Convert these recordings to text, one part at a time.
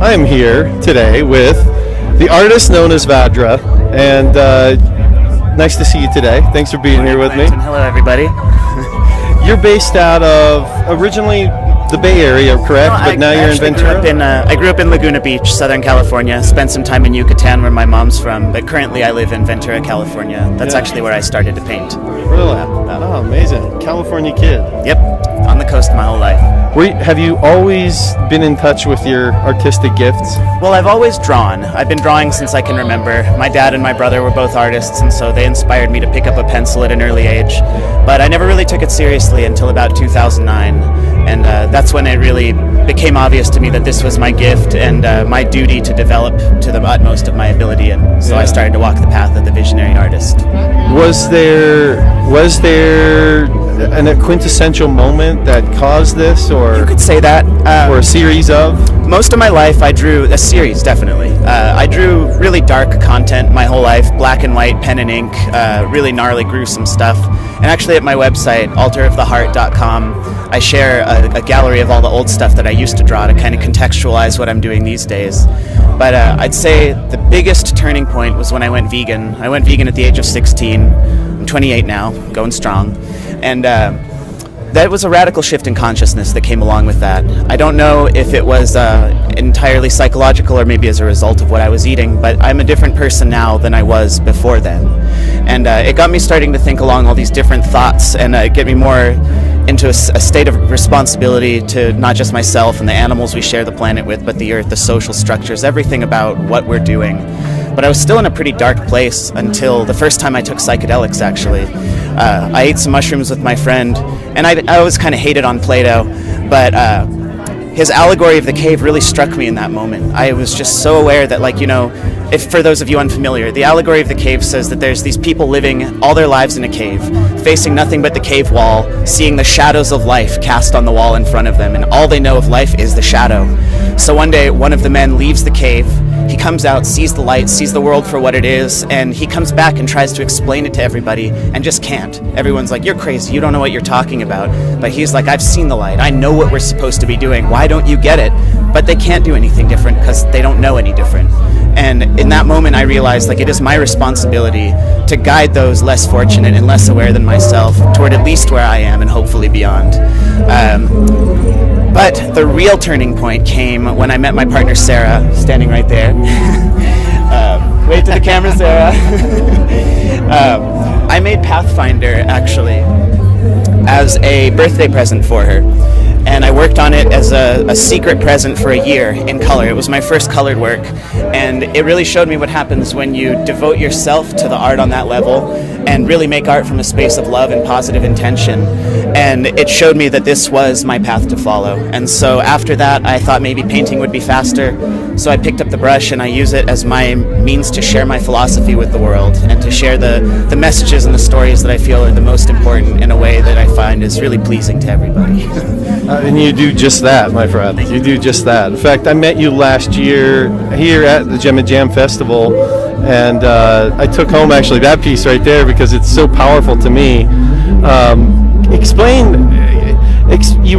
I am here today with the artist known as Vajra, and nice to see you today. Thanks for being here with me. Hello, everybody. You're based out of originally the Bay Area, correct? But now you're in Ventura? I grew up in Laguna Beach, Southern California. Spent some time in Yucatan, where my mom's from, but currently I live in Ventura, California. That's actually where I started to paint. Really? Oh, amazing. California kid. Yep, on the coast my whole life. Have you always been in touch with your artistic gifts? Well, I've always drawn. I've been drawing since I can remember. My dad and my brother were both artists, and so they inspired me to pick up a pencil at an early age. But I never really took it seriously until about 2009, and that's when it really became obvious to me that this was my gift and my duty to develop to the utmost of my ability, and so I started to walk the path of the visionary artist. Was there a quintessential moment that caused this, or you could say that, or a series of? Most of my life I drew a series, definitely. I drew really dark content my whole life, black and white, pen and ink, really gnarly, gruesome stuff. And actually at my website, altaroftheheart.com, I share a gallery of all the old stuff that I used to draw to kind of contextualize what I'm doing these days. But I'd say the biggest turning point was when I went vegan. I went vegan at the age of 16. I'm 28 now, going strong. And that was a radical shift in consciousness that came along with that. I don't know if it was entirely psychological or maybe as a result of what I was eating, but I'm a different person now than I was before then. And it got me starting to think along all these different thoughts and get me more into a state of responsibility to not just myself and the animals we share the planet with, but the earth, the social structures, everything about what we're doing. But I was still in a pretty dark place until the first time I took psychedelics, actually. I ate some mushrooms with my friend, and I always kind of hated on Plato, but his allegory of the cave really struck me in that moment. I was just so aware that, if for those of you unfamiliar, the allegory of the cave says that there's these people living all their lives in a cave, facing nothing but the cave wall, seeing the shadows of life cast on the wall in front of them, and all they know of life is the shadow. So one day, one of the men leaves the cave. He comes out, sees the light, sees the world for what it is, and he comes back and tries to explain it to everybody and just can't. Everyone's like, "You're crazy, you don't know what you're talking about." But he's like, "I've seen the light, I know what we're supposed to be doing, why don't you get it?" But they can't do anything different because they don't know any different. And in that moment I realized it is my responsibility to guide those less fortunate and less aware than myself toward at least where I am and hopefully beyond. But the real turning point came when I met my partner Sarah, standing right there. Wave to the camera, Sarah. I made Pathfinder, actually, as a birthday present for her. And I worked on it as a secret present for a year in color. It was my first colored work, and it really showed me what happens when you devote yourself to the art on that level and really make art from a space of love and positive intention. And it showed me that this was my path to follow. And so after that, I thought maybe painting would be faster. So I picked up the brush and I use it as my means to share my philosophy with the world and to share the messages and the stories that I feel are the most important in a way that I find is really pleasing to everybody. And you do just that, my friend. You do just that. In fact, I met you last year here at the Gem and Jam Festival, and I took home actually that piece right there because it's so powerful to me. You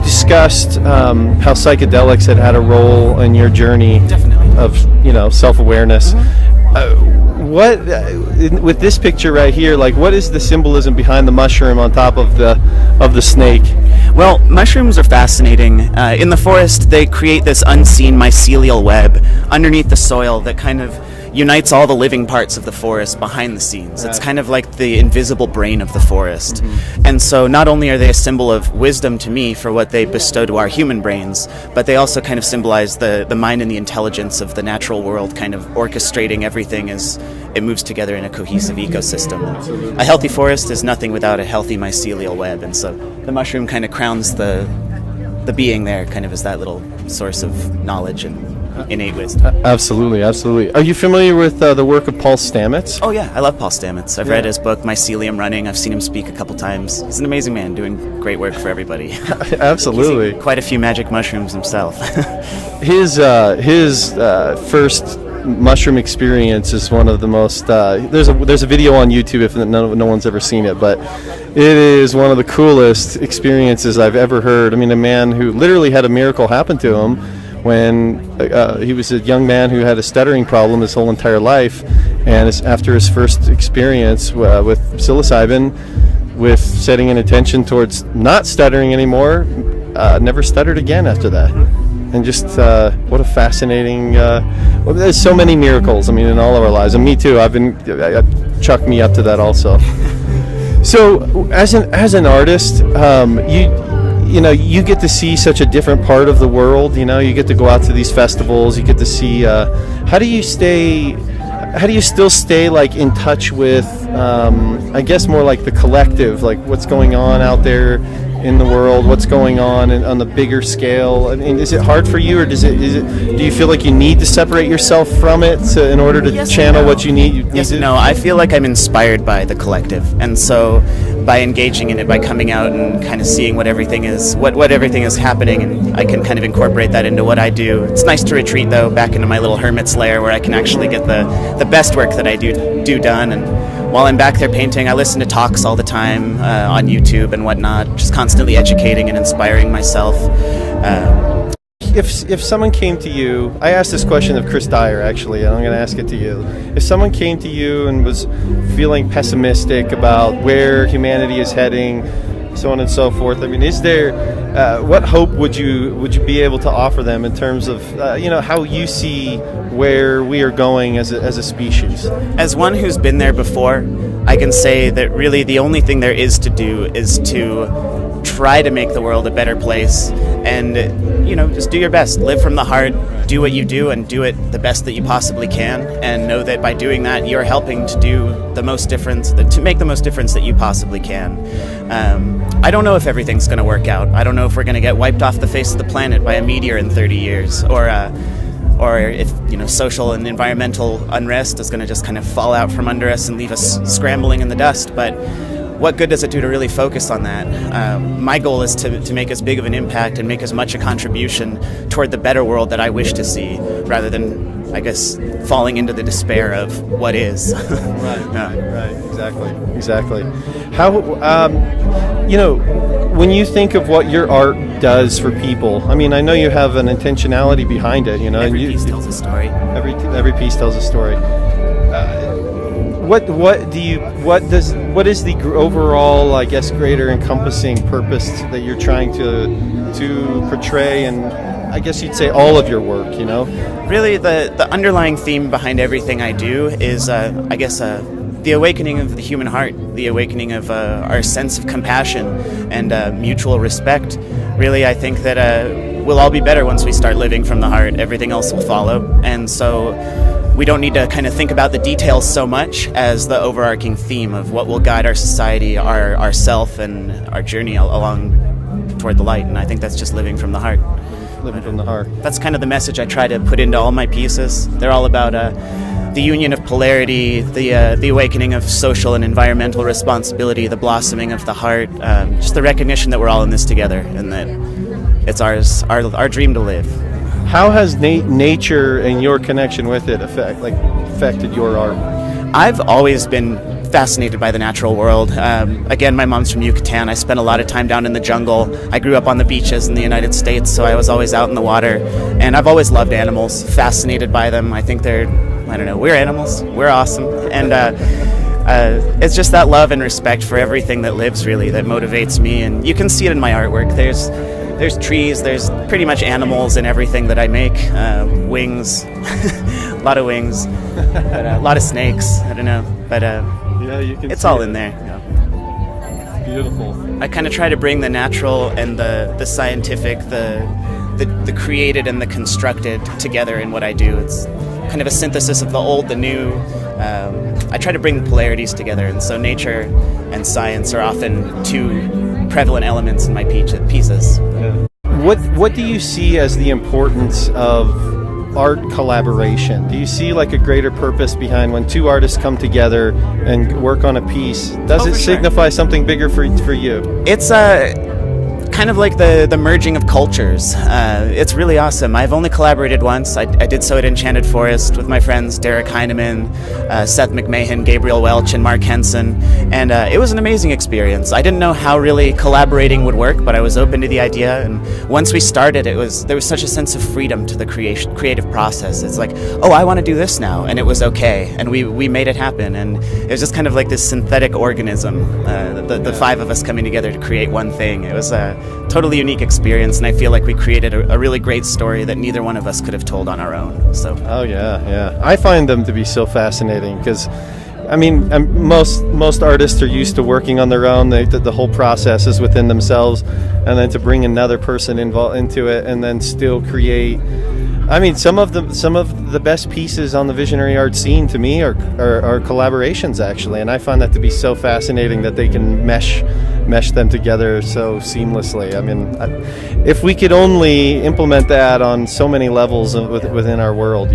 discussed how psychedelics had a role in your journey. Definitely. Of self-awareness. With this picture right here, what is the symbolism behind the mushroom on top of the snake? Well, mushrooms are fascinating. In the forest, they create this unseen mycelial web underneath the soil that kind of unites all the living parts of the forest behind the scenes. It's kind of like the invisible brain of the forest. Mm-hmm. And so not only are they a symbol of wisdom to me for what they bestow to our human brains, but they also kind of symbolize the mind and the intelligence of the natural world, kind of orchestrating everything as it moves together in a cohesive ecosystem. A healthy forest is nothing without a healthy mycelial web, and so the mushroom kind of crowns the being there, kind of as that little source of knowledge and innate wisdom. Absolutely, absolutely. Are you familiar with the work of Paul Stamets? Oh yeah, I love Paul Stamets. I've read his book, Mycelium Running. I've seen him speak a couple times. He's an amazing man, doing great work for everybody. Absolutely. Quite a few magic mushrooms himself. His first mushroom experience is one of the most there's a video on YouTube if no one's ever seen it, but it is one of the coolest experiences I've ever heard. I mean, a man who literally had a miracle happen to him when he was a young man who had a stuttering problem his whole entire life, and after his first experience with psilocybin, with setting an intention towards not stuttering anymore, never stuttered again after that. And just what a fascinating. Well, there's so many miracles. I mean, in all of our lives, and me too. Chuck me up to that also. So, as an artist, you get to see such a different part of the world. You get to go out to these festivals. You get to see. How do you still stay like in touch with? I guess more like the collective, like what's going on out there in the world, what's going on the bigger scale. I mean, is it hard for you, or do you feel like you need to separate yourself from it in order to channel what you need? No, I feel like I'm inspired by the collective, and so by engaging in it, by coming out and kind of seeing what everything is happening, and I can kind of incorporate that into what I do. It's nice to retreat though back into my little hermit's lair where I can actually get the best work that I do done. And while I'm back there painting, I listen to talks all the time on YouTube and whatnot, just constantly educating and inspiring myself. If someone came to you, I asked this question of Chris Dyer actually, and I'm going to ask it to you. If someone came to you and was feeling pessimistic about where humanity is heading, so on and so forth, I mean, is there what hope would you be able to offer them in terms of how you see where we are going as a species? As one who's been there before, I can say that really the only thing there is to do is to try to make the world a better place, and just do your best, live from the heart, do what you do, and do it the best that you possibly can, and know that by doing that you're helping to do the most difference, to make the most difference that you possibly can. I don't know if everything's going to work out. I don't know if we're going to get wiped off the face of the planet by a meteor in 30 years, or if social and environmental unrest is going to just kind of fall out from under us and leave us scrambling in the dust. But what good does it do to really focus on that? My goal is to make as big of an impact and make as much a contribution toward the better world that I wish to see, rather than, I guess, falling into the despair of what is. Right, exactly. How, when you think of what your art does for people, I mean, I know you have an intentionality behind it, Every piece tells a story. Every piece tells a story. What is the overall, I guess, greater encompassing purpose that you're trying to portray, and I guess you'd say all of your work, Really, the underlying theme behind everything I do is, the awakening of the human heart, the awakening of our sense of compassion and mutual respect. Really, I think that we'll all be better once we start living from the heart. Everything else will follow, and so we don't need to kind of think about the details so much as the overarching theme of what will guide our society, our self, and our journey along toward the light. And I think that's just living from the heart. Living from the heart. That's kind of the message I try to put into all my pieces. They're all about the union of polarity, the awakening of social and environmental responsibility, the blossoming of the heart, just the recognition that we're all in this together and that it's our dream to live. How has nature and your connection with it affected your art? I've always been fascinated by the natural world. Again, my mom's from Yucatan. I spent a lot of time down in the jungle. I grew up on the beaches in the United States, so I was always out in the water. And I've always loved animals, fascinated by them. I think we're animals. We're awesome. And it's just that love and respect for everything that lives, really, that motivates me. And you can see it in my artwork. There's trees, there's pretty much animals in everything that I make. Wings, a lot of wings, but, a lot of snakes, I don't know. But you can it's all in there. Beautiful. I kind of try to bring the natural and the scientific, the created and the constructed together in what I do. It's kind of a synthesis of the old, the new. I try to bring the polarities together, and so nature and science are often two prevalent elements in my pieces. Yeah. What do you see as the importance of art collaboration? Do you see like a greater purpose behind when two artists come together and work on a piece? Does it signify something bigger for you? It's kind of like the merging of cultures. It's really awesome. I've only collaborated once. I did so at Enchanted Forest with my friends Derek Heineman, Seth McMahon, Gabriel Welch, and Mark Henson, and it was an amazing experience. I didn't know how really collaborating would work, but I was open to the idea, and once we started, there was such a sense of freedom to the creative process. It's like, oh, I want to do this now, and it was okay, and we made it happen, and it was just kind of like this synthetic organism, the five of us coming together to create one thing. It was a totally unique experience, and I feel like we created a really great story that neither one of us could have told on our own. So. Oh yeah. I find them to be so fascinating because, I mean, most artists are used to working on their own. The whole process is within themselves, and then to bring another person involved into it, and then still create. I mean, some of the best pieces on the visionary art scene to me are collaborations, actually, and I find that to be so fascinating that they can mesh them together so seamlessly. I mean, if we could only implement that on so many levels within our world,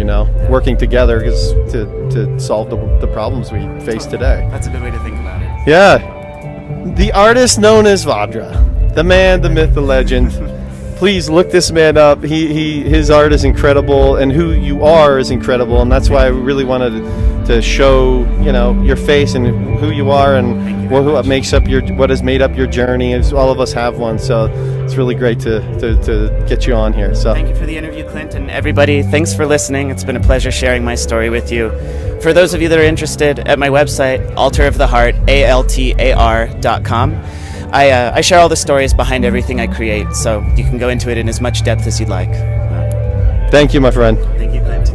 working together to solve the problems we face today. That's a good way to think about it. Yeah, the artist known as Vajra, the man, the myth, the legend. Please look this man up. His art is incredible, and who you are is incredible, and that's why I really wanted to show your face and who you are and what has made up your journey. All of us have one, so it's really great to get you on here. So thank you for the interview, Clint, and everybody. Thanks for listening. It's been a pleasure sharing my story with you. For those of you that are interested, at my website, altaroftheheart.com. I share all the stories behind everything I create, so you can go into it in as much depth as you'd like. Thank you, my friend. Thank you, Clint.